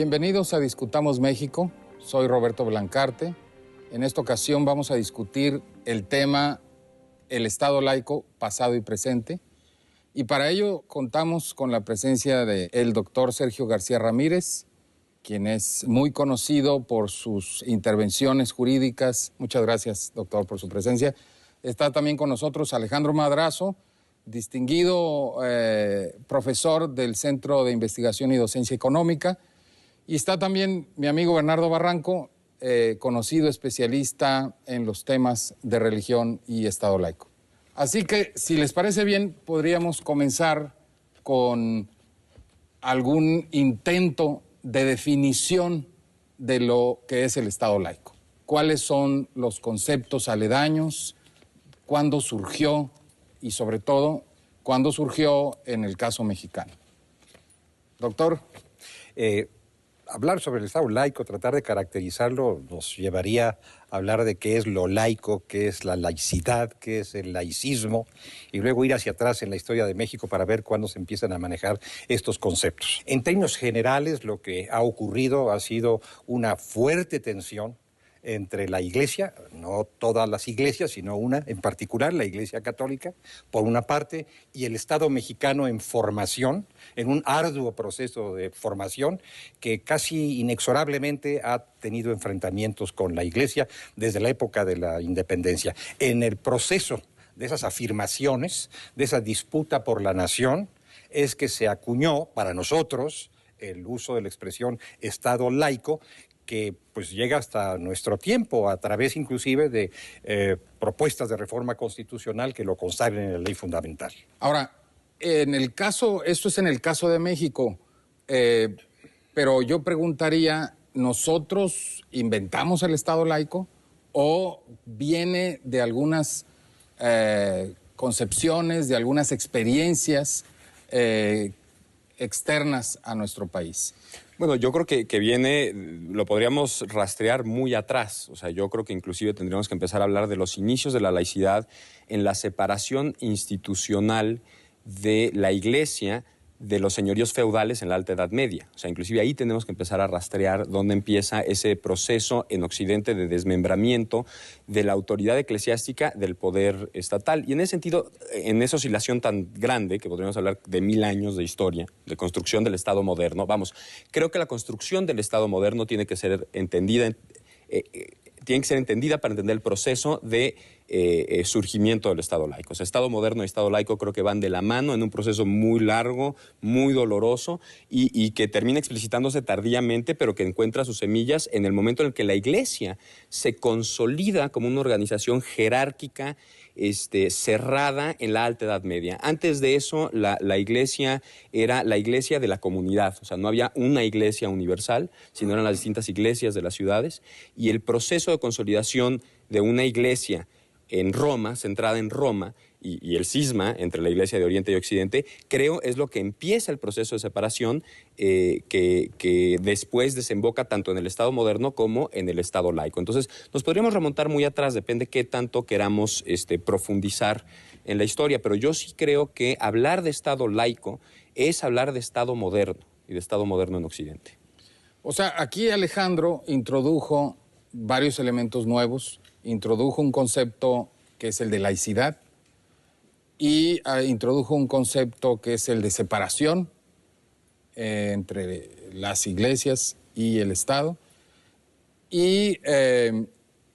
Bienvenidos a Discutamos México. Soy Roberto Blancarte. En esta ocasión vamos a discutir el tema el Estado laico, pasado y presente. Y para ello contamos con la presencia del doctor Sergio García Ramírez, quien es muy conocido por sus intervenciones jurídicas. Muchas gracias, doctor, por su presencia. Está también con nosotros Alejandro Madrazo, distinguido profesor del Centro de Investigación y Docencia Económica. Y está también mi amigo Bernardo Barranco, conocido especialista en los temas de religión y Estado laico. Así que, si les parece bien, podríamos comenzar con algún intento de definición de lo que es el Estado laico. ¿Cuáles son los conceptos aledaños? ¿Cuándo surgió? Y sobre todo, ¿cuándo surgió en el caso mexicano? Doctor. Hablar sobre el Estado laico, tratar de caracterizarlo, nos llevaría a hablar de qué es lo laico, qué es la laicidad, qué es el laicismo, y luego ir hacia atrás en la historia de México para ver cuándo se empiezan a manejar estos conceptos. En términos generales, lo que ha ocurrido ha sido una fuerte tensión entre la Iglesia, no todas las iglesias, sino una en particular, la Iglesia Católica, por una parte, y el Estado mexicano en formación, en un arduo proceso de formación que casi inexorablemente ha tenido enfrentamientos con la Iglesia desde la época de la independencia. En el proceso de esas afirmaciones, de esa disputa por la nación, es que se acuñó para nosotros el uso de la expresión Estado laico, que pues llega hasta nuestro tiempo, a través inclusive de propuestas de reforma constitucional que lo consagren en la ley fundamental. Ahora, en el caso, esto es en el caso de México, pero yo preguntaría, ¿nosotros inventamos el Estado laico o viene de algunas concepciones, de algunas experiencias externas a nuestro país? Bueno, yo creo que viene, lo podríamos rastrear muy atrás. O sea, yo creo que inclusive tendríamos que empezar a hablar de los inicios de la laicidad en la separación institucional de la Iglesia de los señoríos feudales en la Alta Edad Media. O sea, inclusive ahí tenemos que empezar a rastrear dónde empieza ese proceso en Occidente de desmembramiento de la autoridad eclesiástica del poder estatal. Y en ese sentido, en esa oscilación tan grande, que podríamos hablar de 1000 años de historia, de construcción del Estado moderno, vamos, creo que la construcción del Estado moderno tiene que ser entendida para entender el proceso de surgimiento del Estado laico. O sea, Estado moderno y Estado laico creo que van de la mano en un proceso muy largo, muy doloroso y que termina explicitándose tardíamente, pero que encuentra sus semillas en el momento en el que la Iglesia se consolida como una organización jerárquica, cerrada en la Alta Edad Media. Antes de eso, la Iglesia era la Iglesia de la comunidad. O sea, no había una Iglesia universal, sino eran las distintas iglesias de las ciudades. Y el proceso de consolidación de una Iglesia en Roma, centrada en Roma, y el cisma entre la Iglesia de Oriente y Occidente, creo es lo que empieza el proceso de separación que después desemboca tanto en el Estado moderno como en el Estado laico. Entonces, nos podríamos remontar muy atrás, depende qué tanto queramos profundizar en la historia, pero yo sí creo que hablar de Estado laico es hablar de Estado moderno y de Estado moderno en Occidente. O sea, aquí Alejandro introdujo varios elementos nuevos, introdujo un concepto que es el de laicidad y introdujo un concepto que es el de separación entre las iglesias y el Estado y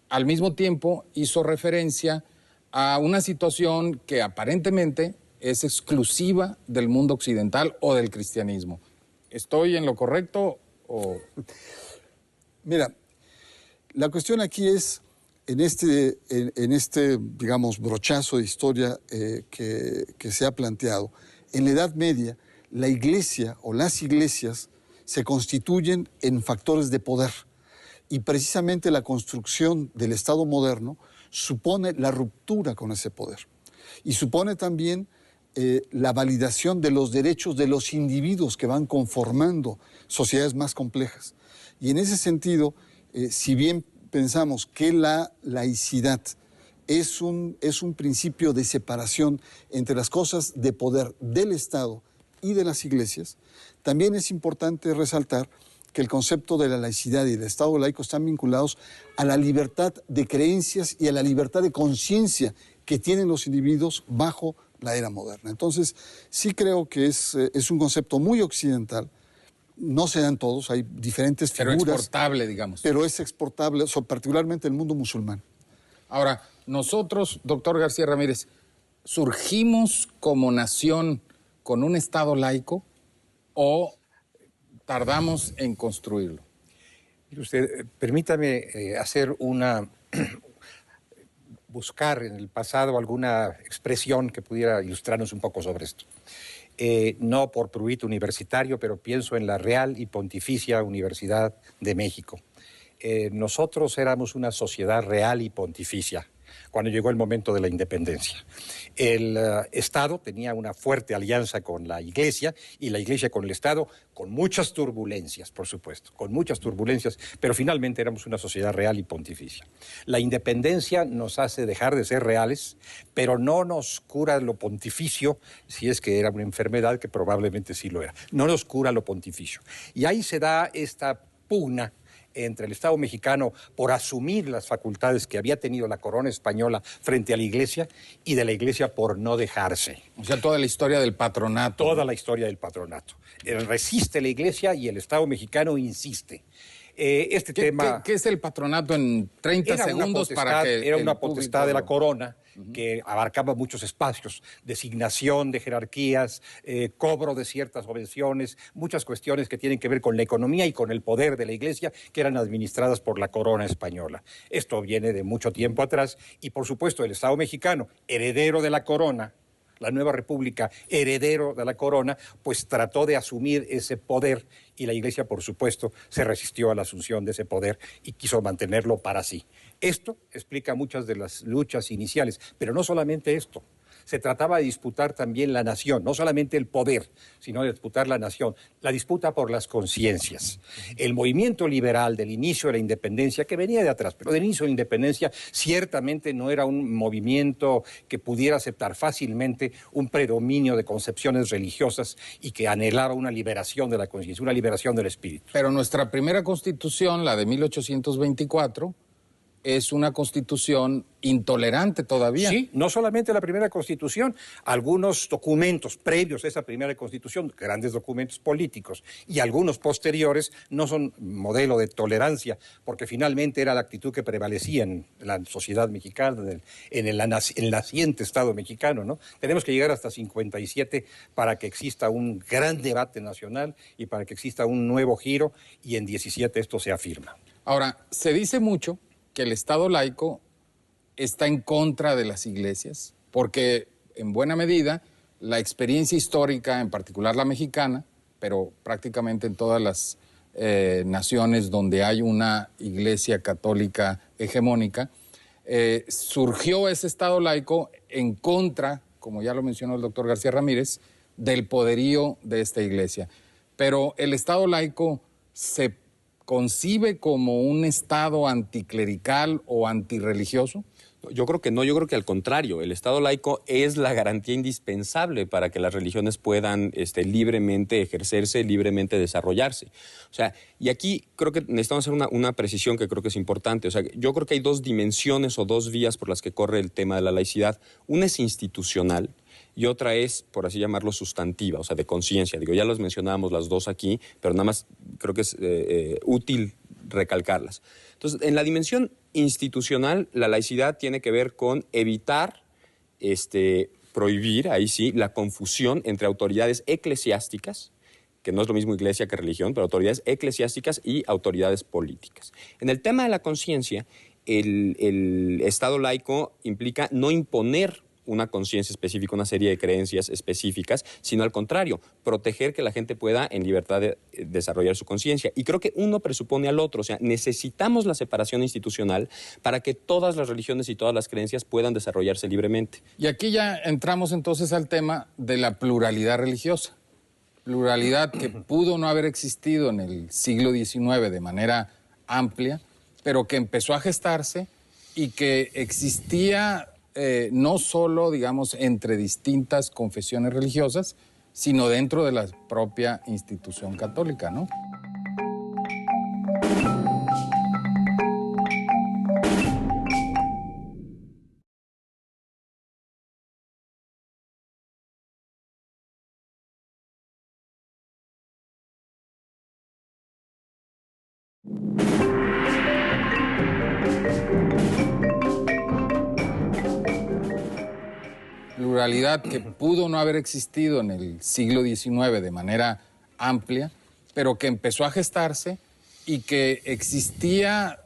al mismo tiempo hizo referencia a una situación que aparentemente es exclusiva del mundo occidental o del cristianismo. ¿Estoy en lo correcto o...? Mira, la cuestión aquí es, en este digamos, brochazo de historia que se ha planteado, en la Edad Media, la Iglesia o las iglesias se constituyen en factores de poder. Y precisamente la construcción del Estado moderno supone la ruptura con ese poder. Y supone también la validación de los derechos de los individuos que van conformando sociedades más complejas. Y en ese sentido, si bien pensamos que la laicidad es un principio de separación entre las cosas de poder del Estado y de las iglesias, también es importante resaltar que el concepto de la laicidad y del Estado laico están vinculados a la libertad de creencias y a la libertad de conciencia que tienen los individuos bajo la era moderna. Entonces, sí creo que es un concepto muy occidental. No se dan todos, hay diferentes figuras. Pero exportable, digamos. Pero es exportable, particularmente en el mundo musulmán. Ahora, nosotros, doctor García Ramírez, ¿surgimos como nación con un Estado laico o tardamos en construirlo? Mire usted, permítame hacer buscar en el pasado alguna expresión que pudiera ilustrarnos un poco sobre esto. No por prurito universitario, pero pienso en la Real y Pontificia Universidad de México. Nosotros éramos una sociedad real y pontificia cuando llegó el momento de la independencia. El Estado tenía una fuerte alianza con la Iglesia y la Iglesia con el Estado, con muchas turbulencias, por supuesto, con muchas turbulencias, pero finalmente éramos una sociedad real y pontificia. La independencia nos hace dejar de ser reales, pero no nos cura lo pontificio, si es que era una enfermedad, que probablemente sí lo era. No nos cura lo pontificio. Y ahí se da esta pugna entre el Estado mexicano por asumir las facultades que había tenido la corona española frente a la Iglesia y de la Iglesia por no dejarse. O sea, toda la historia del patronato. Toda la historia del patronato. Resiste la Iglesia y el Estado mexicano insiste. ¿Qué es el patronato en 30 segundos para que era una potestad de la corona que abarcaba muchos espacios, designación de jerarquías, cobro de ciertas subvenciones, muchas cuestiones que tienen que ver con la economía y con el poder de la Iglesia que eran administradas por la corona española. Esto viene de mucho tiempo atrás y, por supuesto, el Estado mexicano, heredero de la corona, la nueva república, heredero de la corona, pues trató de asumir ese poder y la Iglesia, por supuesto, se resistió a la asunción de ese poder y quiso mantenerlo para sí. Esto explica muchas de las luchas iniciales, pero no solamente esto. Se trataba de disputar también la nación, no solamente el poder, sino de disputar la nación, la disputa por las conciencias. El movimiento liberal del inicio de la independencia, que venía de atrás, pero del inicio de la independencia ciertamente no era un movimiento que pudiera aceptar fácilmente un predominio de concepciones religiosas y que anhelaba una liberación de la conciencia, una liberación del espíritu. Pero nuestra primera constitución, la de 1824... es una constitución intolerante todavía. Sí, no solamente la primera constitución, algunos documentos previos a esa primera constitución, grandes documentos políticos, y algunos posteriores no son modelo de tolerancia, porque finalmente era la actitud que prevalecía en la sociedad mexicana, en el naciente Estado mexicano, ¿no? Tenemos que llegar hasta 57 para que exista un gran debate nacional y para que exista un nuevo giro, y en 17 esto se afirma. Ahora, se dice mucho que el Estado laico está en contra de las iglesias, porque en buena medida la experiencia histórica, en particular la mexicana, pero prácticamente en todas las naciones donde hay una iglesia católica hegemónica, surgió ese Estado laico en contra, como ya lo mencionó el doctor García Ramírez, del poderío de esta iglesia. Pero el Estado laico se concibe como un Estado anticlerical o antirreligioso. Yo creo que no, yo creo que al contrario, el Estado laico es la garantía indispensable para que las religiones puedan libremente ejercerse, libremente desarrollarse. O sea, y aquí creo que necesitamos hacer una precisión que creo que es importante. O sea, yo creo que hay dos dimensiones o dos vías por las que corre el tema de la laicidad. Una es institucional y otra es, por así llamarlo, sustantiva, o sea, de conciencia. Digo, ya las mencionábamos las dos aquí, pero nada más creo que es útil recalcarlas. Entonces, en la dimensión institucional, la laicidad tiene que ver con evitar, prohibir, ahí sí, la confusión entre autoridades eclesiásticas, que no es lo mismo iglesia que religión, pero autoridades eclesiásticas y autoridades políticas. En el tema de la conciencia, el Estado laico implica no imponer una conciencia específica, una serie de creencias específicas, sino al contrario, proteger que la gente pueda en libertad de desarrollar su conciencia. Y creo que uno presupone al otro, o sea, necesitamos la separación institucional para que todas las religiones y todas las creencias puedan desarrollarse libremente. Y aquí ya entramos entonces al tema de la pluralidad religiosa. Pluralidad que pudo no haber existido en el siglo XIX de manera amplia, pero que empezó a gestarse y que existía no solo, digamos, entre distintas confesiones religiosas, sino dentro de la propia institución católica, ¿no? pluralidad que pudo no haber existido en el siglo XIX de manera amplia, pero que empezó a gestarse y que existía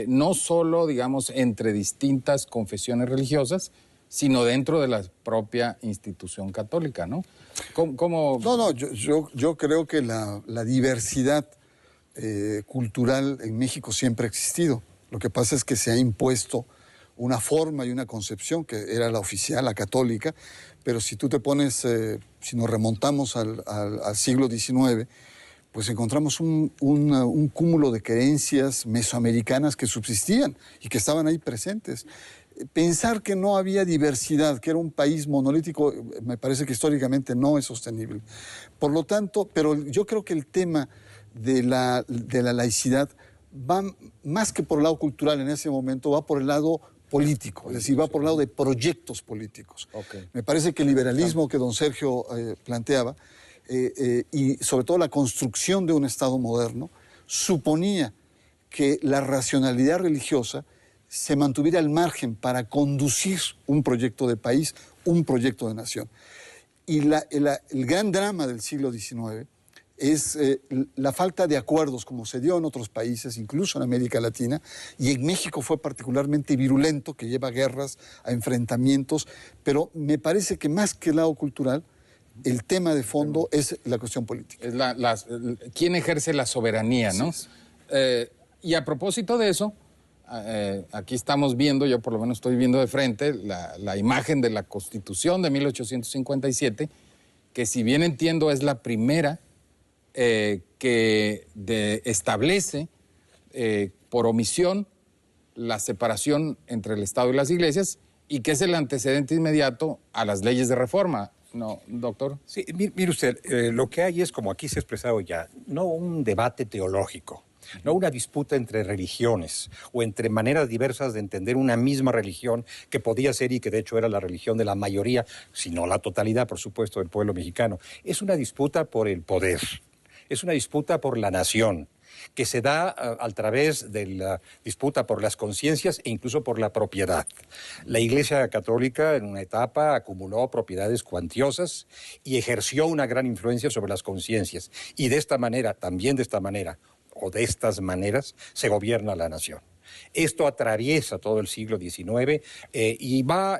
no solo, digamos, entre distintas confesiones religiosas, sino dentro de la propia institución católica, ¿no? ¿Cómo? No, yo creo que la diversidad cultural en México siempre ha existido. Lo que pasa es que se ha impuesto una forma y una concepción que era la oficial, la católica, pero si tú te pones, si nos remontamos al siglo XIX, pues encontramos un cúmulo de creencias mesoamericanas que subsistían y que estaban ahí presentes. Pensar que no había diversidad, que era un país monolítico, me parece que históricamente no es sostenible. Por lo tanto, pero yo creo que el tema de la laicidad va más que por el lado cultural en ese momento, va por el lado político, es decir, va por el lado de proyectos políticos. Okay. Me parece que el liberalismo que don Sergio planteaba, y sobre todo la construcción de un Estado moderno, suponía que la racionalidad religiosa se mantuviera al margen para conducir un proyecto de país, un proyecto de nación. Y el gran drama del siglo XIX es la falta de acuerdos, como se dio en otros países, incluso en América Latina, y en México fue particularmente virulento, que lleva guerras, a enfrentamientos, pero me parece que más que el lado cultural, el tema de fondo es la cuestión política. Es quién ejerce la soberanía, ¿no? Sí. Y a propósito de eso, aquí estamos viendo, yo por lo menos estoy viendo de frente, la imagen de la Constitución de 1857, que si bien entiendo es la primera que establece por omisión la separación entre el Estado y las iglesias y que es el antecedente inmediato a las leyes de reforma. ¿No, doctor? Sí, mire usted, lo que hay es, como aquí se ha expresado ya, no un debate teológico, no una disputa entre religiones o entre maneras diversas de entender una misma religión que podía ser y que de hecho era la religión de la mayoría, si no la totalidad, por supuesto, del pueblo mexicano. Es una disputa por el poder, es una disputa por la nación, que se da a través de la disputa por las conciencias e incluso por la propiedad. La Iglesia Católica en una etapa acumuló propiedades cuantiosas y ejerció una gran influencia sobre las conciencias. Y de esta manera, también de esta manera, o de estas maneras, se gobierna la nación. Esto atraviesa todo el siglo XIX y va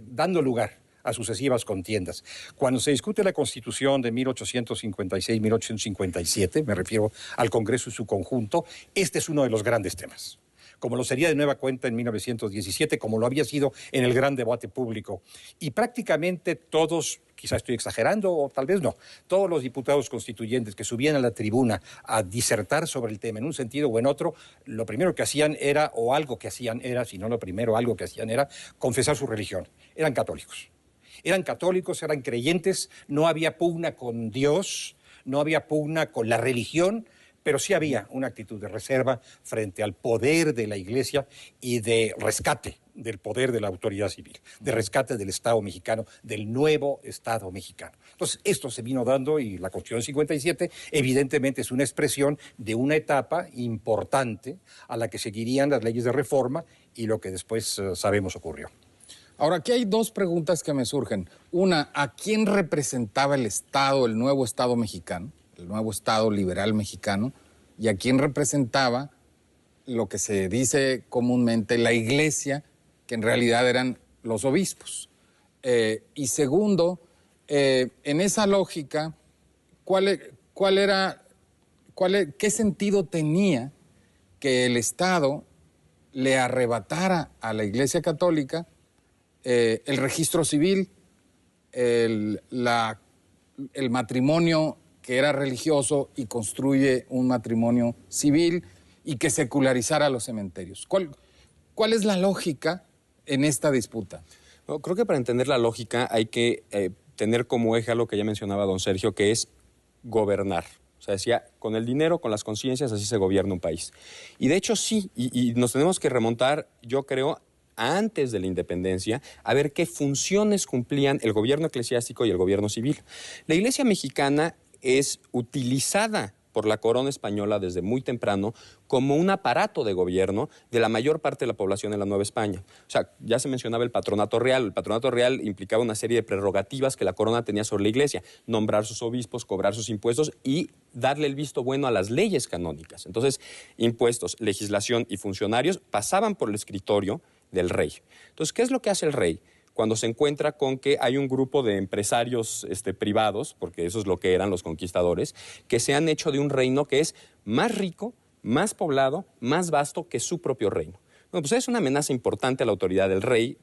dando lugar a sucesivas contiendas. Cuando se discute la Constitución de 1856-1857, me refiero al Congreso en su conjunto, este es uno de los grandes temas. Como lo sería de nueva cuenta en 1917, como lo había sido en el gran debate público. Y prácticamente todos, quizás estoy exagerando o tal vez no, todos los diputados constituyentes que subían a la tribuna a disertar sobre el tema en un sentido o en otro, lo primero que hacían era, o algo que hacían era, si no lo primero, algo que hacían era confesar su religión. Eran católicos. Eran católicos, eran creyentes, no había pugna con Dios, no había pugna con la religión, pero sí había una actitud de reserva frente al poder de la Iglesia y de rescate del poder de la autoridad civil, de rescate del Estado mexicano, del nuevo Estado mexicano. Entonces, esto se vino dando y la Constitución 57 evidentemente es una expresión de una etapa importante a la que seguirían las leyes de reforma y lo que después sabemos ocurrió. Ahora, aquí hay dos preguntas que me surgen. Una, ¿a quién representaba el Estado, el nuevo Estado mexicano, el nuevo Estado liberal mexicano? ¿Y a quién representaba lo que se dice comúnmente la Iglesia, que en realidad eran los obispos? Y segundo, en esa lógica, ¿qué sentido tenía que el Estado le arrebatara a la Iglesia Católica el registro civil, el matrimonio que era religioso y construye un matrimonio civil y que secularizara los cementerios? ¿Cuál es la lógica en esta disputa? No, creo que para entender la lógica hay que tener como eje algo que ya mencionaba don Sergio, que es gobernar. O sea, decía, con el dinero, con las conciencias, así se gobierna un país. Y de hecho sí, y nos tenemos que remontar, yo creo, antes de la independencia, a ver qué funciones cumplían el gobierno eclesiástico y el gobierno civil. La Iglesia mexicana es utilizada por la corona española desde muy temprano como un aparato de gobierno de la mayor parte de la población en la Nueva España. O sea, ya se mencionaba el patronato real. El patronato real implicaba una serie de prerrogativas que la corona tenía sobre la Iglesia: nombrar sus obispos, cobrar sus impuestos y darle el visto bueno a las leyes canónicas. Entonces, impuestos, legislación y funcionarios pasaban por el escritorio del rey. Entonces, ¿qué es lo que hace el rey cuando se encuentra con que hay un grupo de empresarios privados, porque eso es lo que eran los conquistadores, que se han hecho de un reino que es más rico, más poblado, más vasto que su propio reino? Bueno, pues es una amenaza importante a la autoridad del rey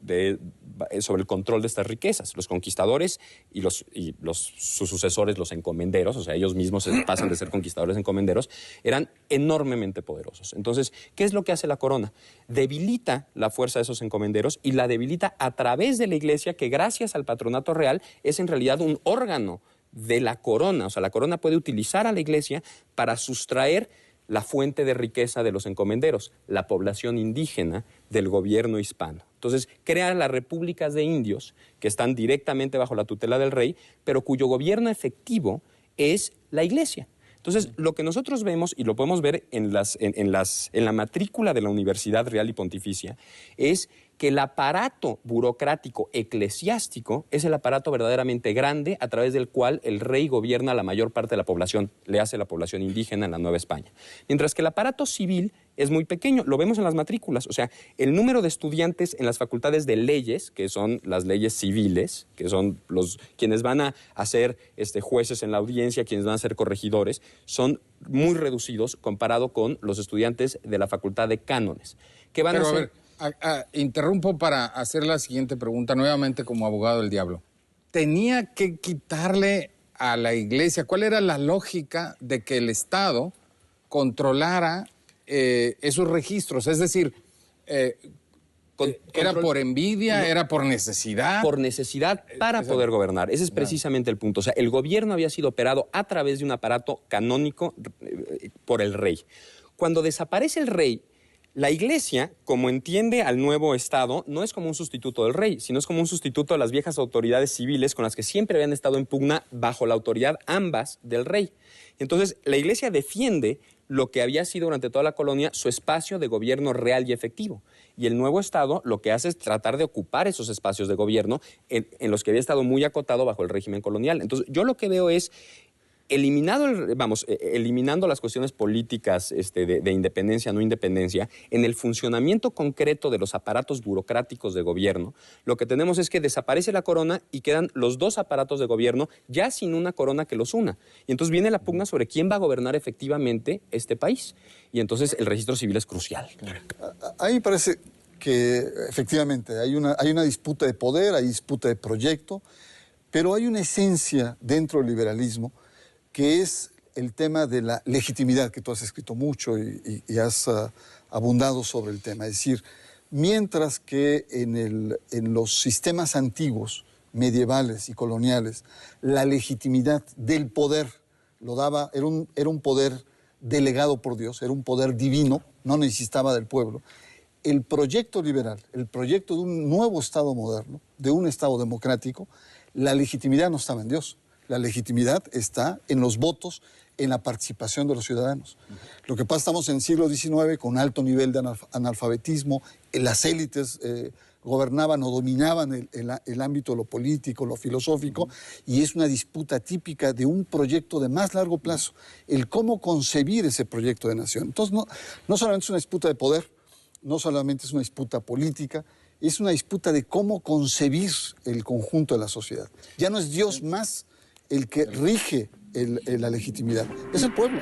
sobre el control de estas riquezas. Los conquistadores y sus sucesores, los encomenderos, o sea, ellos mismos pasan de ser conquistadores a encomenderos, eran enormemente poderosos. Entonces, ¿qué es lo que hace la corona? Debilita la fuerza de esos encomenderos y la debilita a través de la Iglesia, que gracias al patronato real es en realidad un órgano de la corona. O sea, la corona puede utilizar a la Iglesia para sustraer la fuente de riqueza de los encomenderos, la población indígena del gobierno hispano. Entonces, crea las repúblicas de indios que están directamente bajo la tutela del rey, pero cuyo gobierno efectivo es la Iglesia. Entonces, lo que nosotros vemos, y lo podemos ver en la matrícula de la Universidad Real y Pontificia, es que el aparato burocrático eclesiástico es el aparato verdaderamente grande a través del cual el rey gobierna a la mayor parte de la población, le hace la población indígena en la Nueva España. Mientras que el aparato civil es muy pequeño, lo vemos en las matrículas. O sea, el número de estudiantes en las facultades de leyes, que son las leyes civiles, que son quienes van a ser jueces en la audiencia, quienes van a ser corregidores, son muy reducidos comparado con los estudiantes de la facultad de cánones. ¿Qué van a hacer? A ver, interrumpo para hacer la siguiente pregunta nuevamente como abogado del diablo. ¿Tenía que quitarle a la Iglesia? ¿Cuál era la lógica de que el Estado controlara esos registros? Es decir, ¿era por envidia? No, ¿era por necesidad? Por necesidad para poder gobernar. Ese es precisamente el punto. O sea, el gobierno había sido operado a través de un aparato canónico por el rey. Cuando desaparece el rey, la Iglesia, como entiende al nuevo Estado, no es como un sustituto del rey, sino es como un sustituto de las viejas autoridades civiles con las que siempre habían estado en pugna bajo la autoridad ambas del rey. Entonces, la Iglesia defiende lo que había sido durante toda la colonia su espacio de gobierno real y efectivo. Y el nuevo Estado lo que hace es tratar de ocupar esos espacios de gobierno en los que había estado muy acotado bajo el régimen colonial. Entonces, yo lo que veo es eliminando las cuestiones políticas de independencia, no independencia, en el funcionamiento concreto de los aparatos burocráticos de gobierno, lo que tenemos es que desaparece la corona y quedan los dos aparatos de gobierno ya sin una corona que los una. Y entonces viene la pugna sobre quién va a gobernar efectivamente este país. Y entonces el registro civil es crucial. A mí me parece que efectivamente hay una disputa de poder, hay disputa de proyecto, pero hay una esencia dentro del liberalismo que es el tema de la legitimidad, que tú has escrito mucho y has abundado sobre el tema. Es decir, mientras que en los sistemas antiguos, medievales y coloniales, la legitimidad del poder era un poder delegado por Dios, era un poder divino, no necesitaba del pueblo. El proyecto liberal, el proyecto de un nuevo Estado moderno, de un Estado democrático, la legitimidad no estaba en Dios. La legitimidad está en los votos, en la participación de los ciudadanos. Lo que pasa, estamos en el siglo XIX con alto nivel de analfabetismo, las élites gobernaban o dominaban el ámbito de lo político, lo filosófico, y es una disputa típica de un proyecto de más largo plazo, el cómo concebir ese proyecto de nación. Entonces, no solamente es una disputa de poder, no solamente es una disputa política, es una disputa de cómo concebir el conjunto de la sociedad. Ya no es Dios más el que rige la legitimidad, es el pueblo.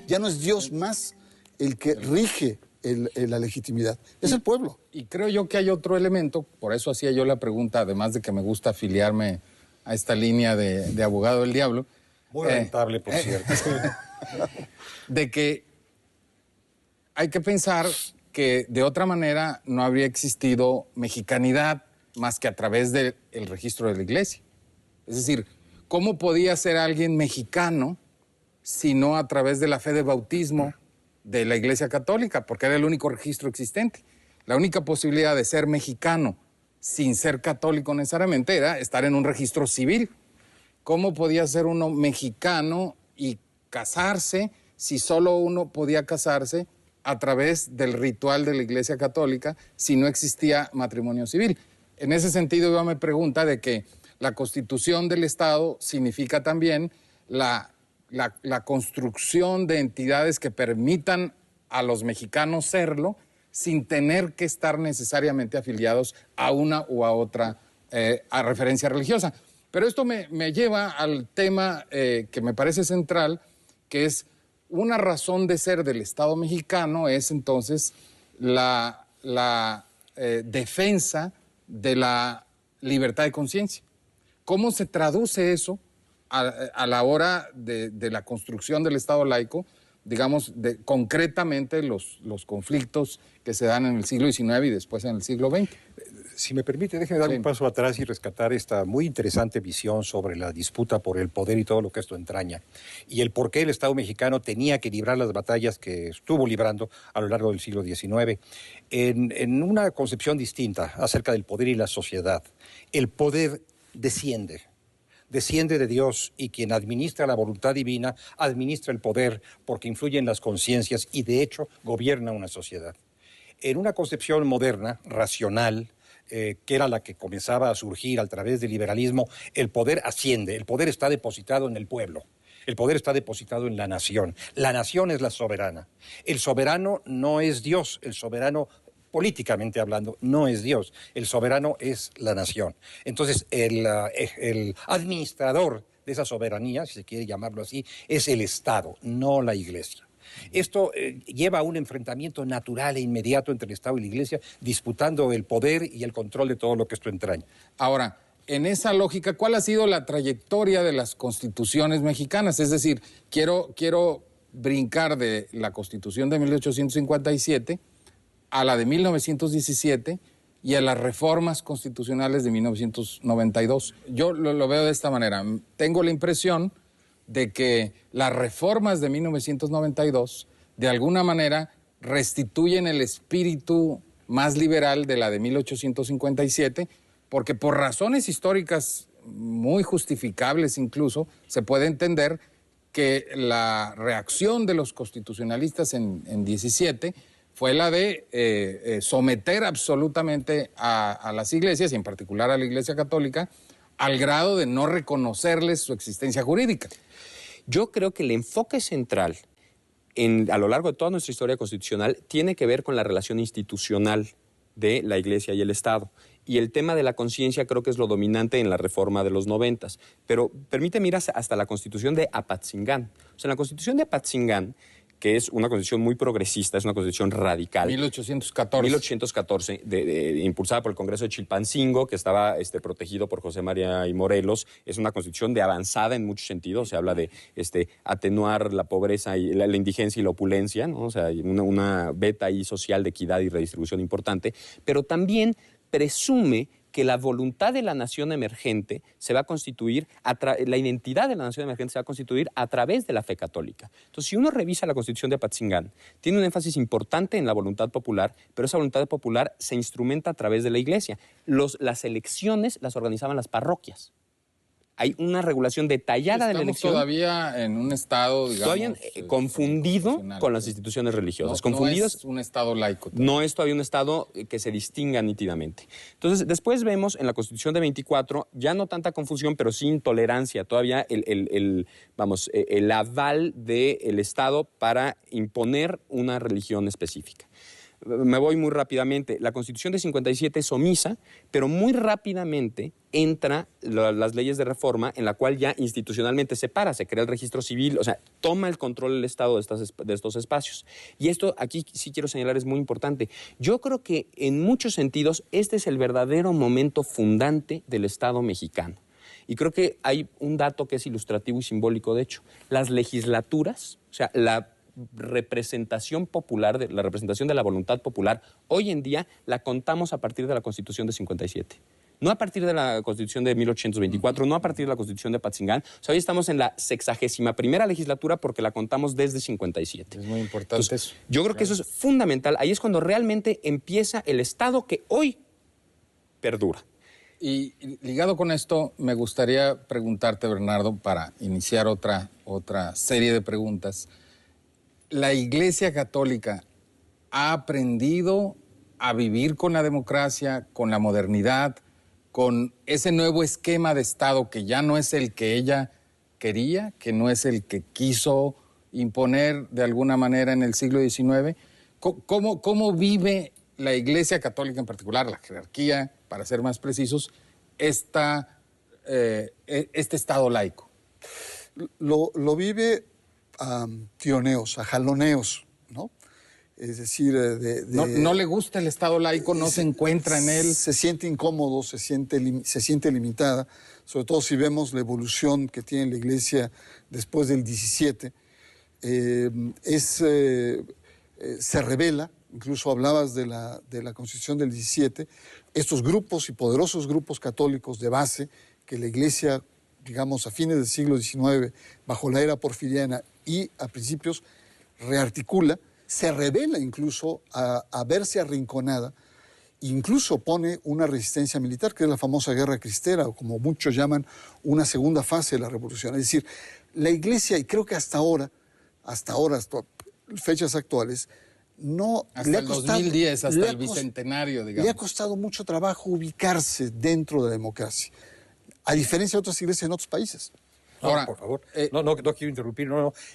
Ya no es Dios más el que rige la legitimidad, es el pueblo. Y creo yo que hay otro elemento, por eso hacía yo la pregunta, además de que me gusta afiliarme a esta línea de abogado del diablo. Muy rentable, por cierto. De que hay que pensar que de otra manera no habría existido mexicanidad más que a través del registro de la iglesia. Es decir, ¿cómo podía ser alguien mexicano si no a través de la fe de bautismo de la Iglesia Católica? Porque era el único registro existente. La única posibilidad de ser mexicano sin ser católico necesariamente era estar en un registro civil. ¿Cómo podía ser uno mexicano y casarse si solo uno podía casarse a través del ritual de la Iglesia Católica si no existía matrimonio civil? En ese sentido, yo me pregunta de que la constitución del Estado significa también la construcción de entidades que permitan a los mexicanos serlo sin tener que estar necesariamente afiliados a una u a otra a referencia religiosa. Pero esto me lleva al tema que me parece central, que es una razón de ser del Estado mexicano, es entonces la defensa de la libertad de conciencia. ¿Cómo se traduce eso a la hora de la construcción del Estado laico? Digamos, concretamente los conflictos que se dan en el siglo XIX y después en el siglo XX. Si me permite, déjeme dar un paso atrás y rescatar esta muy interesante visión sobre la disputa por el poder y todo lo que esto entraña, y el por qué el Estado mexicano tenía que librar las batallas que estuvo librando a lo largo del siglo XIX, en una concepción distinta acerca del poder y la sociedad. El poder desciende de Dios, y quien administra la voluntad divina administra el poder porque influye en las conciencias y de hecho gobierna una sociedad. En una concepción moderna, racional, que era la que comenzaba a surgir a través del liberalismo, el poder asciende, el poder está depositado en el pueblo. El poder está depositado en la nación. La nación es la soberana. El soberano no es Dios, el soberano, políticamente hablando, no es Dios. El soberano es la nación. Entonces, el administrador de esa soberanía, si se quiere llamarlo así, es el Estado, no la Iglesia. Esto lleva a un enfrentamiento natural e inmediato entre el Estado y la Iglesia, disputando el poder y el control de todo lo que esto entraña. Ahora, en esa lógica, ¿cuál ha sido la trayectoria de las constituciones mexicanas? Es decir, quiero brincar de la Constitución de 1857 a la de 1917 y a las reformas constitucionales de 1992. Yo lo veo de esta manera. Tengo la impresión de que las reformas de 1992 de alguna manera restituyen el espíritu más liberal de la de 1857, porque por razones históricas muy justificables incluso, se puede entender que la reacción de los constitucionalistas en 17 fue la de someter absolutamente a las iglesias, y en particular a la Iglesia Católica, al grado de no reconocerles su existencia jurídica. Yo creo que el enfoque central a lo largo de toda nuestra historia constitucional tiene que ver con la relación institucional de la Iglesia y el Estado. Y el tema de la conciencia creo que es lo dominante en la reforma de los 90. Pero permíteme ir hasta la Constitución de Apatzingán. O sea, en la Constitución de Apatzingán, que es una constitución muy progresista, es una constitución radical. 1814. 1814, impulsada por el Congreso de Chilpancingo, que estaba protegido por José María y Morelos. Es una constitución de avanzada en muchos sentidos. Se habla de atenuar la pobreza, y la indigencia y la opulencia, ¿no? O sea, una beta ahí social de equidad y redistribución importante, pero también presume que la voluntad de la nación emergente se va a constituir, la identidad de la nación emergente se va a constituir a través de la fe católica. Entonces, si uno revisa la Constitución de Apatzingán, tiene un énfasis importante en la voluntad popular, pero esa voluntad popular se instrumenta a través de la Iglesia. Las elecciones las organizaban las parroquias. Hay una regulación detallada de la elección. Todavía en un estado, digamos... Todavía confundido con las instituciones religiosas. Confundidos. No es un estado laico. No es todavía un estado que se distinga nítidamente. Entonces, después vemos en la Constitución de 24, ya no tanta confusión, pero sí intolerancia. Todavía el aval del Estado para imponer una religión específica. Me voy muy rápidamente. La Constitución de 57 es omisa, pero muy rápidamente entra las leyes de reforma, en la cual ya institucionalmente se crea el registro civil, o sea, toma el control del Estado de estos espacios. Y esto aquí sí quiero señalar, es muy importante. Yo creo que en muchos sentidos este es el verdadero momento fundante del Estado mexicano. Y creo que hay un dato que es ilustrativo y simbólico, de hecho. Las legislaturas, o sea, la representación popular, la representación de la voluntad popular, hoy en día la contamos a partir de la Constitución de 57. No a partir de la Constitución de 1824, no a partir de la Constitución de Patzingán. O sea, hoy estamos en la 61ª legislatura porque la contamos desde 57. Es muy importante. Entonces, eso. yo creo que eso es fundamental. Ahí es cuando realmente empieza el Estado que hoy perdura. Y ligado con esto, me gustaría preguntarte, Bernardo, para iniciar otra serie de preguntas. ¿La Iglesia Católica ha aprendido a vivir con la democracia, con la modernidad, con ese nuevo esquema de Estado que ya no es el que ella quería, que no es el que quiso imponer de alguna manera en el siglo XIX? ¿Cómo vive la Iglesia Católica en particular, la jerarquía, para ser más precisos, este Estado laico? Lo vive a tioneos, a jaloneos, ¿no? Es decir, no le gusta el Estado laico, no se encuentra en él. Se siente incómodo, se siente limitada, sobre todo si vemos la evolución que tiene la Iglesia después del 17. Se revela, incluso hablabas de la Constitución del 17, estos grupos y poderosos grupos católicos de base que la Iglesia, digamos, a fines del siglo XIX, bajo la era porfiriana y a principios, rearticula, se revela incluso a verse arrinconada, incluso pone una resistencia militar, que es la famosa Guerra Cristera, o como muchos llaman, una segunda fase de la revolución. Es decir, la Iglesia, y creo que hasta fechas actuales, no hasta el 2010, hasta el bicentenario, digamos. Le ha costado mucho trabajo ubicarse dentro de la democracia, a diferencia de otras iglesias en otros países. Ahora, por favor, no quiero interrumpir,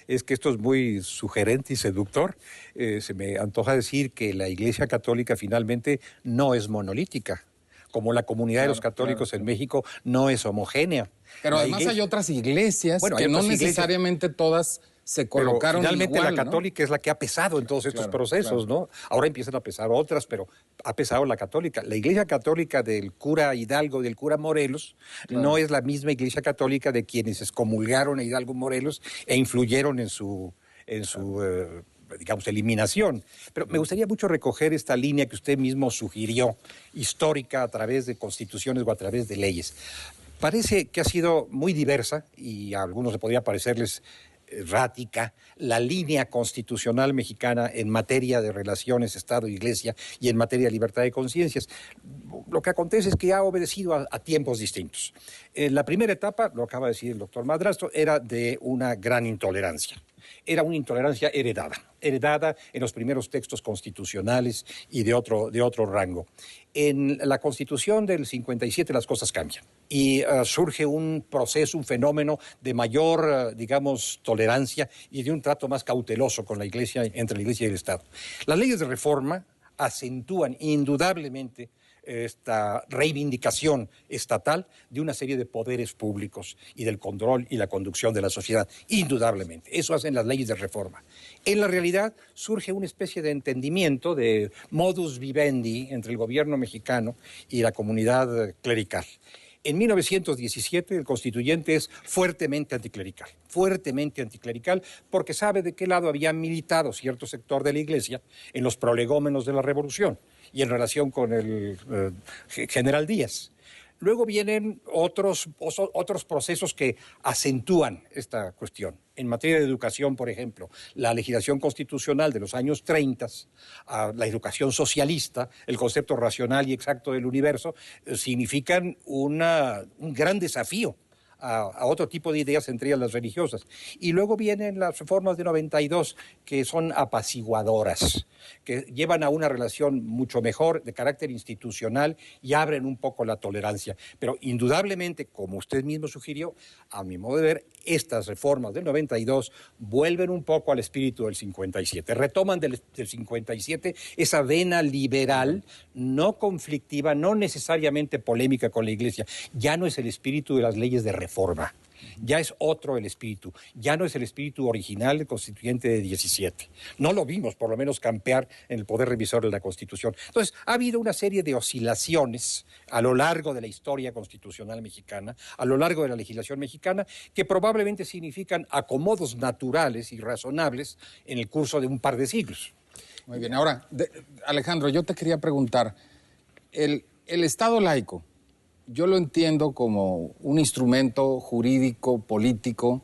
es que esto es muy sugerente y seductor. Se me antoja decir que la Iglesia Católica finalmente no es monolítica, como la comunidad de los católicos en México no es homogénea. Pero además hay otras iglesias que no necesariamente todas se colocaron pero finalmente igual, la católica, ¿no? Es la que ha pesado en todos estos procesos, ¿no? Ahora empiezan a pesar otras, pero ha pesado la católica. La Iglesia Católica del cura Hidalgo, del cura Morelos, no es la misma Iglesia Católica de quienes excomulgaron a Hidalgo Morelos e influyeron en su digamos, eliminación. Pero me gustaría mucho recoger esta línea que usted mismo sugirió, histórica, a través de constituciones o a través de leyes. Parece que ha sido muy diversa, y a algunos le podría parecerles errática, la línea constitucional mexicana en materia de relaciones Estado-Iglesia y en materia de libertad de conciencias. Lo que acontece es que ha obedecido a tiempos distintos. La primera etapa, lo acaba de decir el doctor Madrazo, era de una gran intolerancia. Era una intolerancia heredada en los primeros textos constitucionales y de otro rango. En la Constitución del 57 las cosas cambian y surge un proceso, un fenómeno de mayor, digamos, tolerancia y de un trato más cauteloso con la Iglesia, entre la Iglesia y el Estado. Las leyes de reforma acentúan indudablemente esta reivindicación estatal de una serie de poderes públicos y del control y la conducción de la sociedad, indudablemente. Eso hacen las leyes de reforma. En la realidad surge una especie de entendimiento, de modus vivendi entre el gobierno mexicano y la comunidad clerical. En 1917 el constituyente es fuertemente anticlerical, porque sabe de qué lado había militado cierto sector de la Iglesia en los prolegómenos de la Revolución y en relación con el general Díaz. Luego vienen otros procesos que acentúan esta cuestión. En materia de educación, por ejemplo, la legislación constitucional de los años 30, la educación socialista, el concepto racional y exacto del universo, significan un gran desafío a otro tipo de ideas, entre ellas las religiosas. Y luego vienen las reformas de 92, que son apaciguadoras, que llevan a una relación mucho mejor de carácter institucional y abren un poco la tolerancia. Pero indudablemente, como usted mismo sugirió, a mi modo de ver, estas reformas del 92 vuelven un poco al espíritu del 57, retoman del 57 esa vena liberal, no conflictiva, no necesariamente polémica con la Iglesia. Ya no es el espíritu de las leyes de reforma. Ya es otro el espíritu. Ya no es el espíritu original del constituyente de 17. No lo vimos, por lo menos, campear en el poder revisor de la Constitución. Entonces, ha habido una serie de oscilaciones a lo largo de la historia constitucional mexicana, a lo largo de la legislación mexicana, que probablemente significan acomodos naturales y razonables en el curso de un par de siglos. Muy bien. Ahora, Alejandro, yo te quería preguntar, el Estado laico, yo lo entiendo como un instrumento jurídico, político,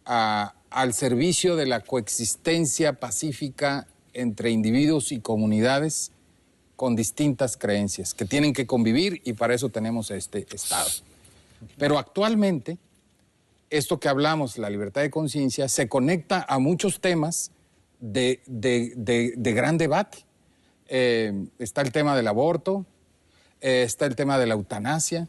al servicio de la coexistencia pacífica entre individuos y comunidades con distintas creencias, que tienen que convivir y para eso tenemos este Estado. Pero actualmente, esto que hablamos, la libertad de conciencia, se conecta a muchos temas de gran debate. Está el tema del aborto, está el tema de la eutanasia,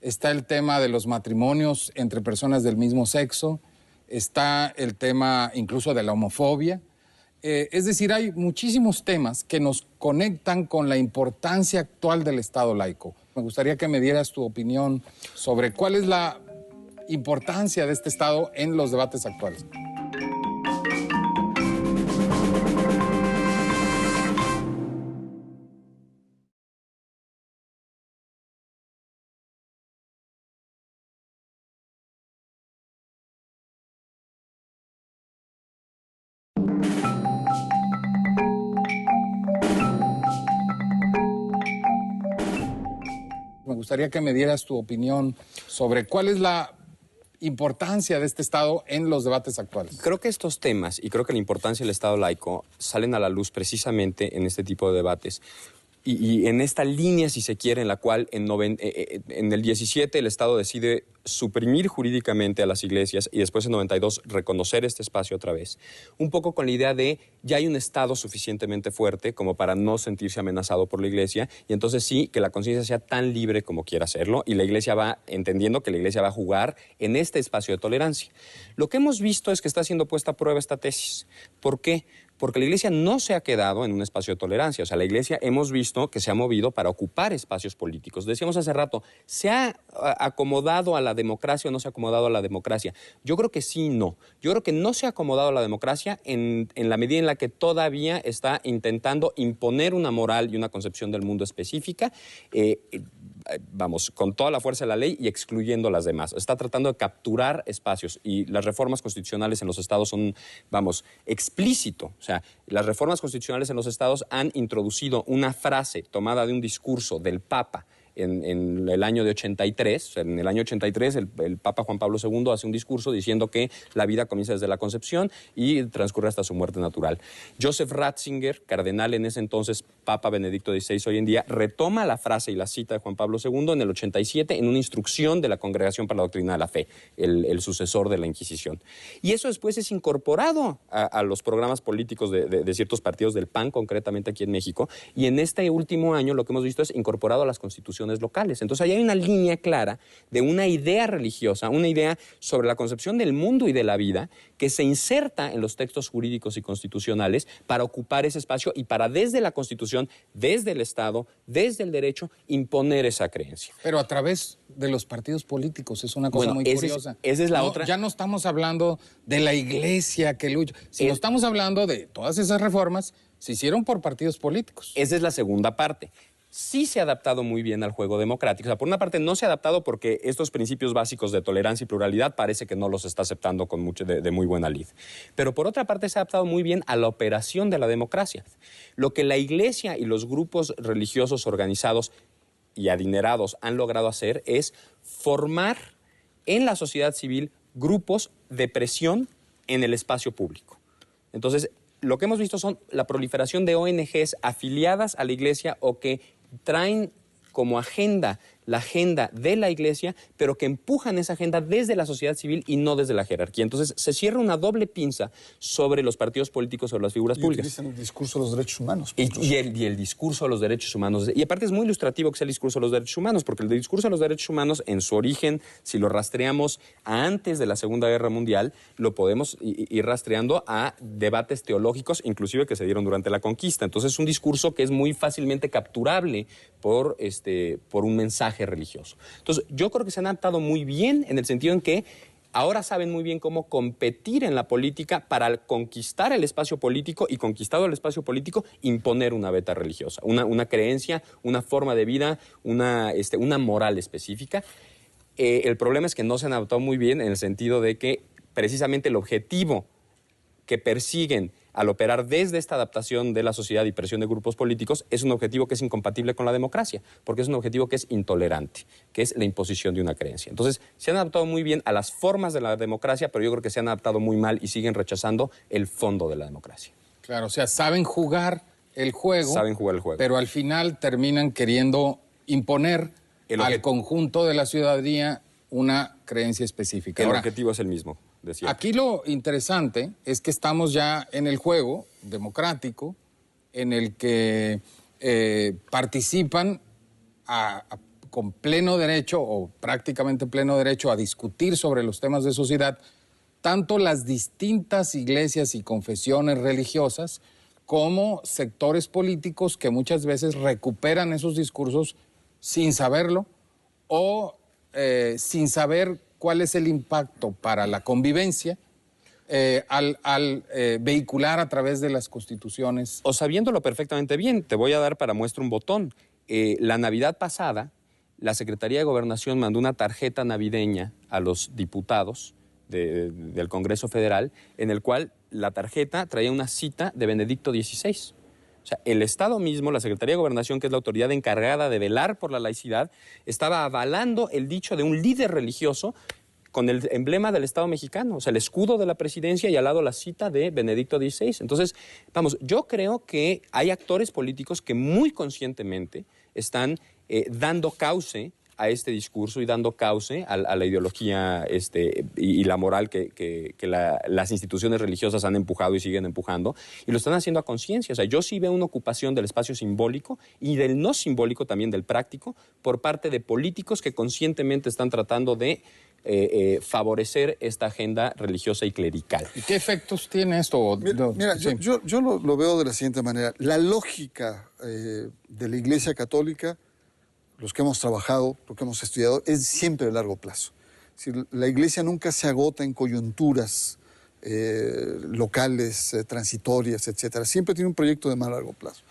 está el tema de los matrimonios entre personas del mismo sexo, está el tema incluso de la homofobia. Es decir, hay muchísimos temas que nos conectan con la importancia actual del Estado laico. Me gustaría que me dieras tu opinión sobre cuál es la importancia de este Estado en los debates actuales. Me gustaría que me dieras tu opinión sobre cuál es la importancia de este Estado en los debates actuales. Creo que estos temas, y creo que la importancia del Estado laico, salen a la luz precisamente en este tipo de debates. Y en esta línea, si se quiere, en la cual en el 17 el Estado decide suprimir jurídicamente a las iglesias y después en 92 reconocer este espacio otra vez. Un poco con la idea de ya hay un Estado suficientemente fuerte como para no sentirse amenazado por la iglesia y entonces sí, que la conciencia sea tan libre como quiera hacerlo y la iglesia va entendiendo que la iglesia va a jugar en este espacio de tolerancia. Lo que hemos visto es que está siendo puesta a prueba esta tesis. ¿Por qué? Porque la iglesia no se ha quedado en un espacio de tolerancia. O sea, la iglesia hemos visto que se ha movido para ocupar espacios políticos. Decíamos hace rato, ¿se ha acomodado a la democracia o no se ha acomodado a la democracia? Yo creo que sí y no. Yo creo que no se ha acomodado a la democracia en la medida en la que todavía está intentando imponer una moral y una concepción del mundo específica, vamos, con toda la fuerza de la ley y excluyendo las demás. Está tratando de capturar espacios y las reformas constitucionales en los estados son, vamos, explícito. O sea, las reformas constitucionales en los estados han introducido una frase tomada de un discurso del Papa en el año de 83. En el año 83 el Papa Juan Pablo II hace un discurso diciendo que la vida comienza desde la concepción y transcurre hasta su muerte natural. Joseph Ratzinger, cardenal en ese entonces, Papa Benedicto XVI hoy en día, retoma la frase y la cita de Juan Pablo II en el 87 en una instrucción de la Congregación para la Doctrina de la Fe, el sucesor de la Inquisición. Y eso después es incorporado a los programas políticos de ciertos partidos del PAN, concretamente aquí en México, y en este último año lo que hemos visto es incorporado a las constituciones locales. Entonces ahí hay una línea clara de una idea religiosa, una idea sobre la concepción del mundo y de la vida que se inserta en los textos jurídicos y constitucionales para ocupar ese espacio y para desde la Constitución, desde el Estado, desde el derecho, imponer esa creencia. Pero a través de los partidos políticos, es una cosa muy curiosa. Esa es la otra. Ya no estamos hablando de la iglesia que lucha, sino estamos hablando de todas esas reformas se hicieron por partidos políticos. Esa es la segunda parte. Sí se ha adaptado muy bien al juego democrático. O sea, por una parte no se ha adaptado porque estos principios básicos de tolerancia y pluralidad parece que no los está aceptando con de muy buena lid. Pero por otra parte se ha adaptado muy bien a la operación de la democracia. Lo que la iglesia y los grupos religiosos organizados y adinerados han logrado hacer es formar en la sociedad civil grupos de presión en el espacio público. Entonces, lo que hemos visto son la proliferación de ONGs afiliadas a la iglesia o que traen como agenda la agenda de la iglesia, pero que empujan esa agenda desde la sociedad civil y no desde la jerarquía. Entonces, se cierra una doble pinza sobre los partidos políticos o las figuras públicas. Utilizan el discurso de los derechos humanos. Y el discurso de los derechos humanos. Y aparte es muy ilustrativo que sea el discurso de los derechos humanos, porque el discurso de los derechos humanos, en su origen, si lo rastreamos a antes de la Segunda Guerra Mundial, lo podemos ir rastreando a debates teológicos, inclusive que se dieron durante la conquista. Entonces, es un discurso que es muy fácilmente capturable por un mensaje religioso. Entonces, yo creo que se han adaptado muy bien en el sentido en que ahora saben muy bien cómo competir en la política para conquistar el espacio político y, conquistado el espacio político, imponer una veta religiosa, una creencia, una forma de vida, una moral específica. El problema es que no se han adaptado muy bien, en el sentido de que precisamente el objetivo que persiguen al operar desde esta adaptación de la sociedad y presión de grupos políticos es un objetivo que es incompatible con la democracia, porque es un objetivo que es intolerante, que es la imposición de una creencia. Entonces, se han adaptado muy bien a las formas de la democracia, pero yo creo que se han adaptado muy mal y siguen rechazando el fondo de la democracia. Claro, o sea, saben jugar el juego, pero al final terminan queriendo imponer al conjunto de la ciudadanía una creencia específica. El objetivo es el mismo. Aquí lo interesante es que estamos ya en el juego democrático en el que participan con pleno derecho o prácticamente pleno derecho a discutir sobre los temas de sociedad tanto las distintas iglesias y confesiones religiosas como sectores políticos que muchas veces recuperan esos discursos sin saberlo o sin saber cuál es el impacto para la convivencia al vehicular a través de las constituciones. O sabiéndolo perfectamente bien, te voy a dar para muestra un botón. La Navidad pasada, la Secretaría de Gobernación mandó una tarjeta navideña a los diputados del Congreso Federal, en el cual la tarjeta traía una cita de Benedicto XVI. O sea, el Estado mismo, la Secretaría de Gobernación, que es la autoridad encargada de velar por la laicidad, estaba avalando el dicho de un líder religioso con el emblema del Estado mexicano, o sea, el escudo de la presidencia y al lado la cita de Benedicto XVI. Entonces, vamos, yo creo que hay actores políticos que muy conscientemente están dando cauce a este discurso y dando cauce a la ideología y la moral que las instituciones religiosas han empujado y siguen empujando, y lo están haciendo a conciencia. O sea, yo sí veo una ocupación del espacio simbólico y del no simbólico, también del práctico, por parte de políticos que conscientemente están tratando de favorecer esta agenda religiosa y clerical. ¿Y qué efectos tiene esto? Mira, sí. yo lo veo de la siguiente manera. La lógica de la Iglesia Católica, los que hemos trabajado, lo que hemos estudiado, es siempre de largo plazo. Es decir, la Iglesia nunca se agota en coyunturas locales, transitorias, etcétera. Siempre tiene un proyecto de más largo plazo.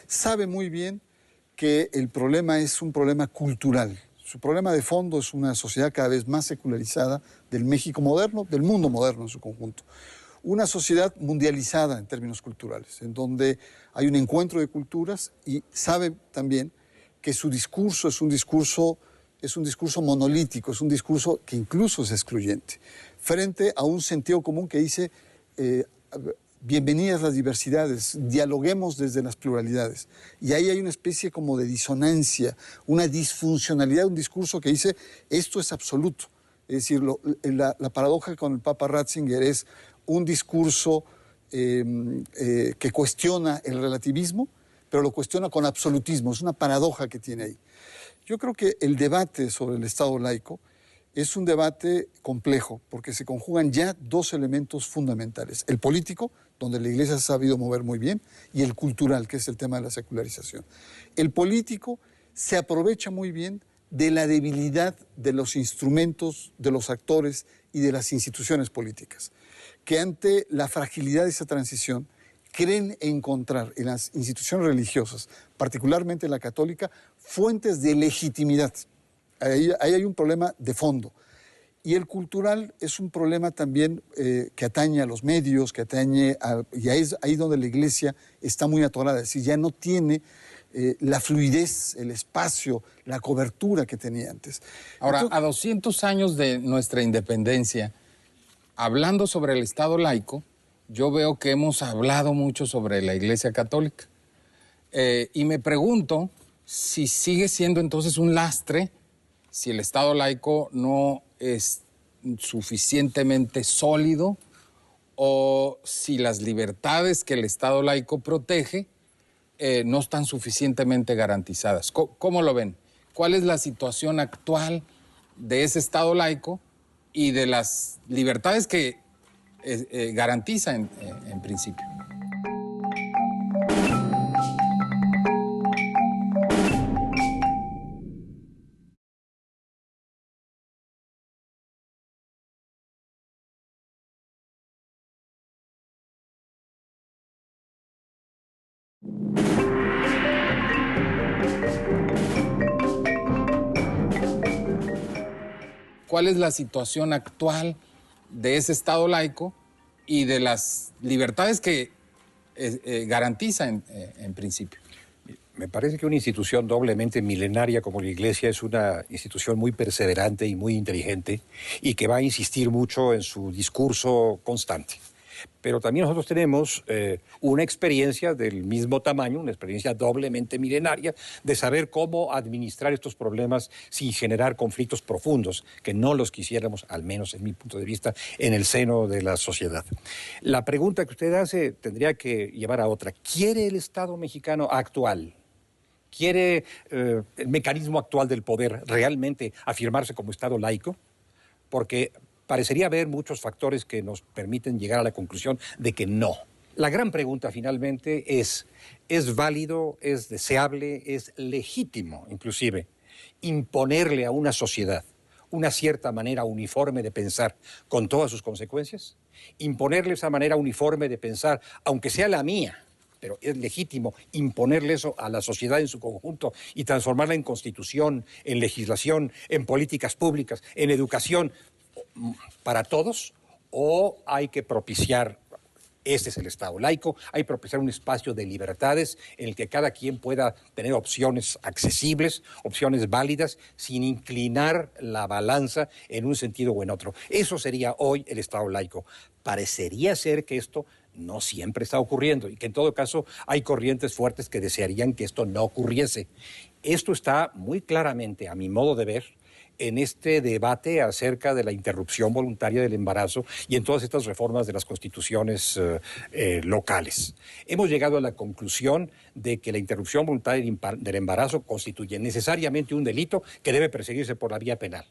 Sabe muy bien que el problema es un problema cultural. Su problema de fondo es una sociedad cada vez más secularizada del México moderno, del mundo moderno en su conjunto. Una sociedad mundializada en términos culturales, en donde hay un encuentro de culturas, y sabe también que su discurso es un discurso monolítico, es un discurso que incluso es excluyente, frente a un sentido común que dice bienvenidas las diversidades, dialoguemos desde las pluralidades. Y ahí hay una especie como de disonancia, una disfuncionalidad, un discurso que dice esto es absoluto. Es decir, la paradoja con el Papa Ratzinger es un discurso que cuestiona el relativismo, pero lo cuestiona con absolutismo. Es una paradoja que tiene ahí. Yo creo que el debate sobre el Estado laico es un debate complejo, porque se conjugan ya dos elementos fundamentales. El político, donde la Iglesia se ha sabido mover muy bien, y el cultural, que es el tema de la secularización. El político se aprovecha muy bien de la debilidad de los instrumentos, de los actores y de las instituciones políticas, que ante la fragilidad de esa transición creen encontrar en las instituciones religiosas, particularmente la católica, fuentes de legitimidad. Ahí hay un problema de fondo. Y el cultural es un problema también que atañe a los medios, y ahí es ahí donde la Iglesia está muy atorada. Es decir, ya no tiene la fluidez, el espacio, la cobertura que tenía antes. Ahora, a 200 años de nuestra independencia, hablando sobre el Estado laico, yo veo que hemos hablado mucho sobre la Iglesia Católica. Y me pregunto si sigue siendo entonces un lastre, si el Estado laico no es suficientemente sólido, o si las libertades que el Estado laico protege no están suficientemente garantizadas. ¿Cómo lo ven? ¿Cuál es la situación actual de ese Estado laico y de las libertades que garantiza en principio? ¿Cuál es la situación actual de ese Estado laico y de las libertades que garantiza en principio? Me parece que una institución doblemente milenaria como la Iglesia es una institución muy perseverante y muy inteligente y que va a insistir mucho en su discurso constante. Pero también nosotros tenemos una experiencia del mismo tamaño, una experiencia doblemente milenaria, de saber cómo administrar estos problemas sin generar conflictos profundos, que no los quisiéramos, al menos en mi punto de vista, en el seno de la sociedad. La pregunta que usted hace tendría que llevar a otra. ¿Quiere el Estado mexicano actual? ¿Quiere el mecanismo actual del poder realmente afirmarse como Estado laico? Porque parecería haber muchos factores que nos permiten llegar a la conclusión de que no. La gran pregunta finalmente ¿es válido, es deseable, es legítimo inclusive imponerle a una sociedad una cierta manera uniforme de pensar con todas sus consecuencias? Imponerle esa manera uniforme de pensar, aunque sea la mía, pero es legítimo imponerle eso a la sociedad en su conjunto y transformarla en constitución, en legislación, en políticas públicas, en educación para todos, o hay que propiciar, este es el Estado laico, hay que propiciar un espacio de libertades en el que cada quien pueda tener opciones accesibles, opciones válidas, sin inclinar la balanza en un sentido o en otro. Eso sería hoy el Estado laico. Parecería ser que esto no siempre está ocurriendo y que en todo caso hay corrientes fuertes que desearían que esto no ocurriese. Esto está muy claramente, a mi modo de ver, en este debate acerca de la interrupción voluntaria del embarazo y en todas estas reformas de las constituciones locales. Hemos llegado a la conclusión de que la interrupción voluntaria del embarazo constituye necesariamente un delito que debe perseguirse por la vía penal.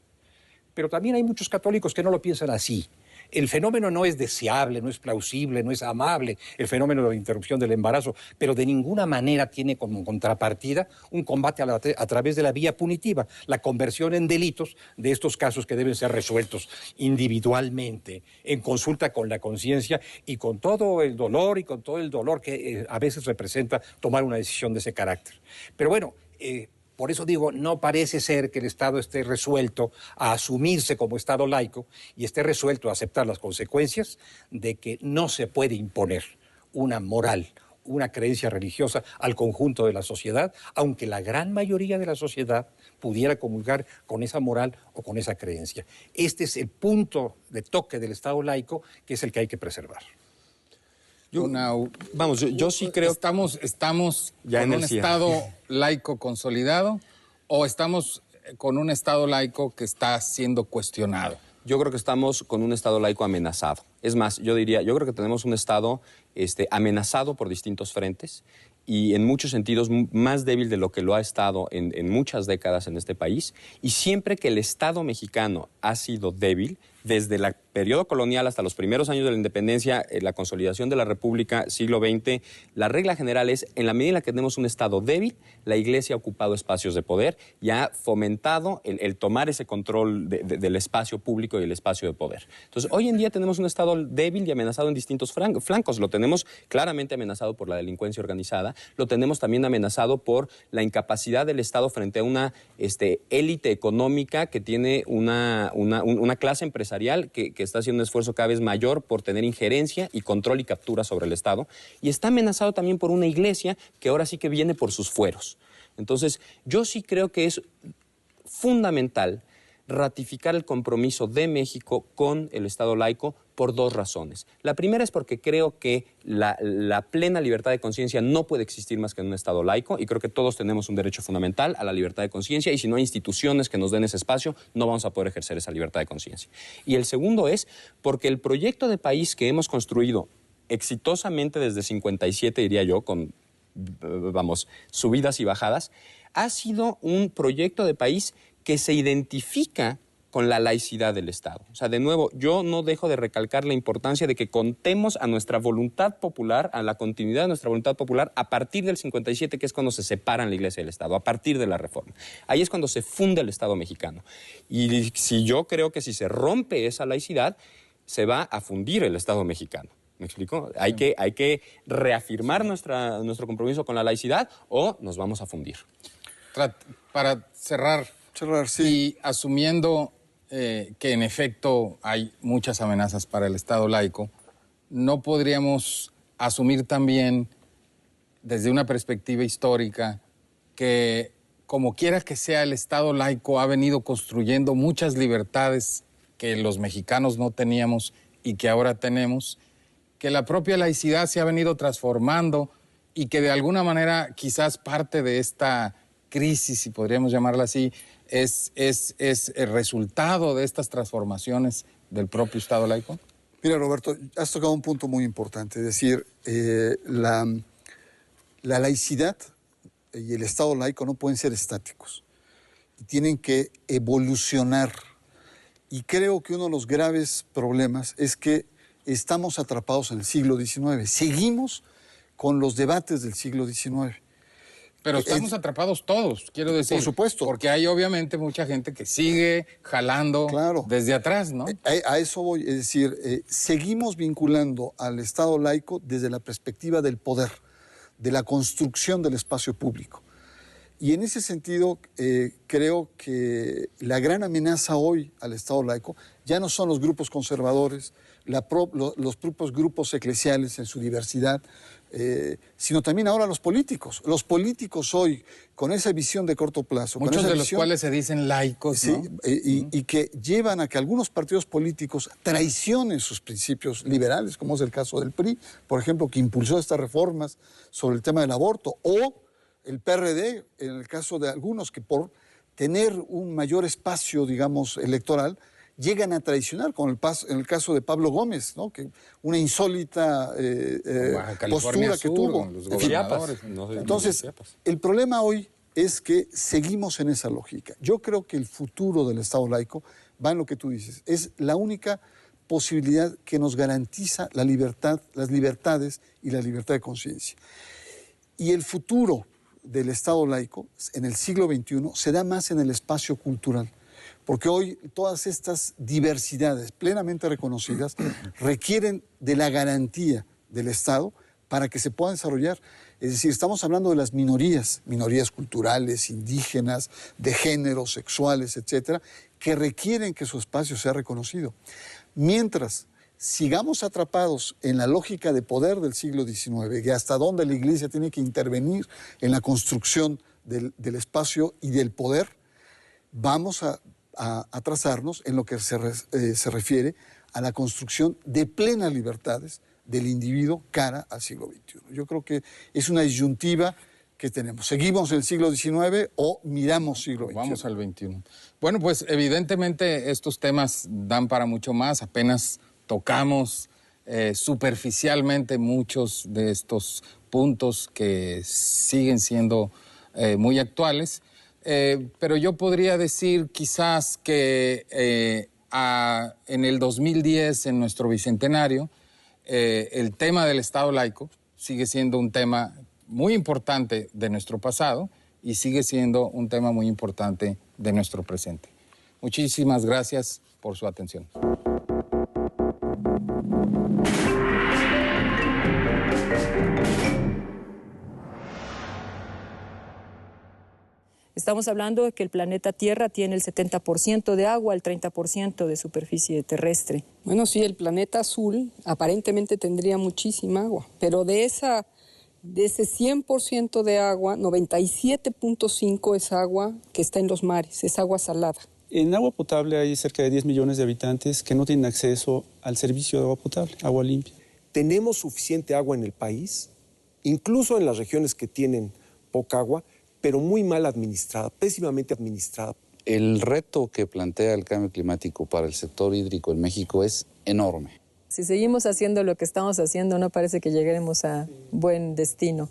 Pero también hay muchos católicos que no lo piensan así. El fenómeno no es deseable, no es plausible, no es amable, el fenómeno de la interrupción del embarazo, pero de ninguna manera tiene como contrapartida un combate a través de la vía punitiva, la conversión en delitos de estos casos que deben ser resueltos individualmente, en consulta con la conciencia y con todo el dolor que a veces representa tomar una decisión de ese carácter. Pero bueno, por eso digo, no parece ser que el Estado esté resuelto a asumirse como Estado laico y esté resuelto a aceptar las consecuencias de que no se puede imponer una moral, una creencia religiosa al conjunto de la sociedad, aunque la gran mayoría de la sociedad pudiera comulgar con esa moral o con esa creencia. Este es el punto de toque del Estado laico que es el que hay que preservar. Yo sí creo... ¿Estamos ya con un energía. Estado laico consolidado o estamos con un Estado laico que está siendo cuestionado? Yo creo que estamos con un Estado laico amenazado. Es más, yo creo que tenemos un Estado amenazado por distintos frentes y en muchos sentidos más débil de lo que lo ha estado en muchas décadas en este país. Y siempre que el Estado mexicano ha sido débil, desde el periodo colonial hasta los primeros años de la independencia, la consolidación de la República, siglo XX, la regla general es, en la medida en la que tenemos un Estado débil, la Iglesia ha ocupado espacios de poder y ha fomentado el tomar ese control del espacio público y el espacio de poder. Entonces, hoy en día tenemos un Estado débil y amenazado en distintos flancos. Lo tenemos claramente amenazado por la delincuencia organizada, lo tenemos también amenazado por la incapacidad del Estado frente a una élite económica que tiene una clase empresarial que está haciendo un esfuerzo cada vez mayor por tener injerencia y control y captura sobre el Estado. Y está amenazado también por una iglesia que ahora sí que viene por sus fueros. Entonces, yo sí creo que es fundamental ratificar el compromiso de México con el Estado laico por dos razones. La primera es porque creo que la plena libertad de conciencia no puede existir más que en un Estado laico y creo que todos tenemos un derecho fundamental a la libertad de conciencia y si no hay instituciones que nos den ese espacio, no vamos a poder ejercer esa libertad de conciencia. Y el segundo es porque el proyecto de país que hemos construido exitosamente desde 57, diría yo, con, subidas y bajadas, ha sido un proyecto de país que se identifica con la laicidad del Estado. O sea, de nuevo, yo no dejo de recalcar la importancia de que contemos a nuestra voluntad popular, a la continuidad de nuestra voluntad popular a partir del 57, que es cuando se separan la Iglesia del Estado, a partir de la Reforma. Ahí es cuando se funda el Estado mexicano. Y yo creo que si se rompe esa laicidad, se va a fundir el Estado mexicano. ¿Me explico? Hay que reafirmar nuestro compromiso con la laicidad o nos vamos a fundir. Para cerrar, Sí. y asumiendo que en efecto hay muchas amenazas para el Estado laico, ¿no podríamos asumir también, desde una perspectiva histórica, que como quiera que sea el Estado laico ha venido construyendo muchas libertades que los mexicanos no teníamos y que ahora tenemos, que la propia laicidad se ha venido transformando y que de alguna manera quizás parte de esta crisis, si podríamos llamarla así, es el resultado de estas transformaciones del propio Estado laico? Mira, Roberto, has tocado un punto muy importante, es decir, la laicidad y el Estado laico no pueden ser estáticos, tienen que evolucionar. Y creo que uno de los graves problemas es que estamos atrapados en el siglo XIX, seguimos con los debates del siglo XIX. Pero estamos atrapados todos, quiero decir. Por supuesto. Porque hay obviamente mucha gente que sigue jalando desde atrás, ¿no? A eso voy, es decir, seguimos vinculando al Estado laico desde la perspectiva del poder, de la construcción del espacio público. Y en ese sentido, creo que la gran amenaza hoy al Estado laico ya no son los grupos conservadores, los propios grupos eclesiales en su diversidad, sino también ahora los políticos. Los políticos hoy, con esa visión de corto plazo... Muchos de los cuales se dicen laicos, sí, ¿no? Y que llevan a que algunos partidos políticos traicionen sus principios liberales, como es el caso del PRI, por ejemplo, que impulsó estas reformas sobre el tema del aborto, o el PRD, en el caso de algunos que por tener un mayor espacio, digamos, electoral, llegan a traicionar, como en el caso de Pablo Gómez, ¿no? Que una insólita postura que tuvo. Los gobernadores, Entonces, el problema hoy es que seguimos en esa lógica. Yo creo que el futuro del Estado laico va en lo que tú dices. Es la única posibilidad que nos garantiza la libertad, las libertades y la libertad de conciencia. Y el futuro del Estado laico en el siglo XXI se da más en el espacio cultural, porque hoy todas estas diversidades plenamente reconocidas requieren de la garantía del Estado para que se puedan desarrollar. Es decir, estamos hablando de las minorías culturales, indígenas, de género, sexuales, etcétera, que requieren que su espacio sea reconocido. Mientras sigamos atrapados en la lógica de poder del siglo XIX, que hasta dónde la Iglesia tiene que intervenir en la construcción del espacio y del poder, vamos a atrasarnos en lo que se refiere a la construcción de plenas libertades del individuo cara al siglo XXI. Yo creo que es una disyuntiva que tenemos. ¿Seguimos el siglo XIX o miramos siglo XXI? Vamos al XXI. Bueno, pues evidentemente estos temas dan para mucho más. Apenas tocamos superficialmente muchos de estos puntos que siguen siendo muy actuales. Pero yo podría decir quizás que en el 2010, en nuestro bicentenario, el tema del Estado laico sigue siendo un tema muy importante de nuestro pasado y sigue siendo un tema muy importante de nuestro presente. Muchísimas gracias por su atención. Estamos hablando de que el planeta Tierra tiene el 70% de agua, el 30% de superficie terrestre. Bueno, sí, el planeta azul aparentemente tendría muchísima agua, pero de ese 100% de agua, 97.5 es agua que está en los mares, es agua salada. En agua potable hay cerca de 10 millones de habitantes que no tienen acceso al servicio de agua potable, agua limpia. Tenemos suficiente agua en el país, incluso en las regiones que tienen poca agua, pero muy mal administrada, pésimamente administrada. El reto que plantea el cambio climático para el sector hídrico en México es enorme. Si seguimos haciendo lo que estamos haciendo, no parece que lleguemos a buen destino.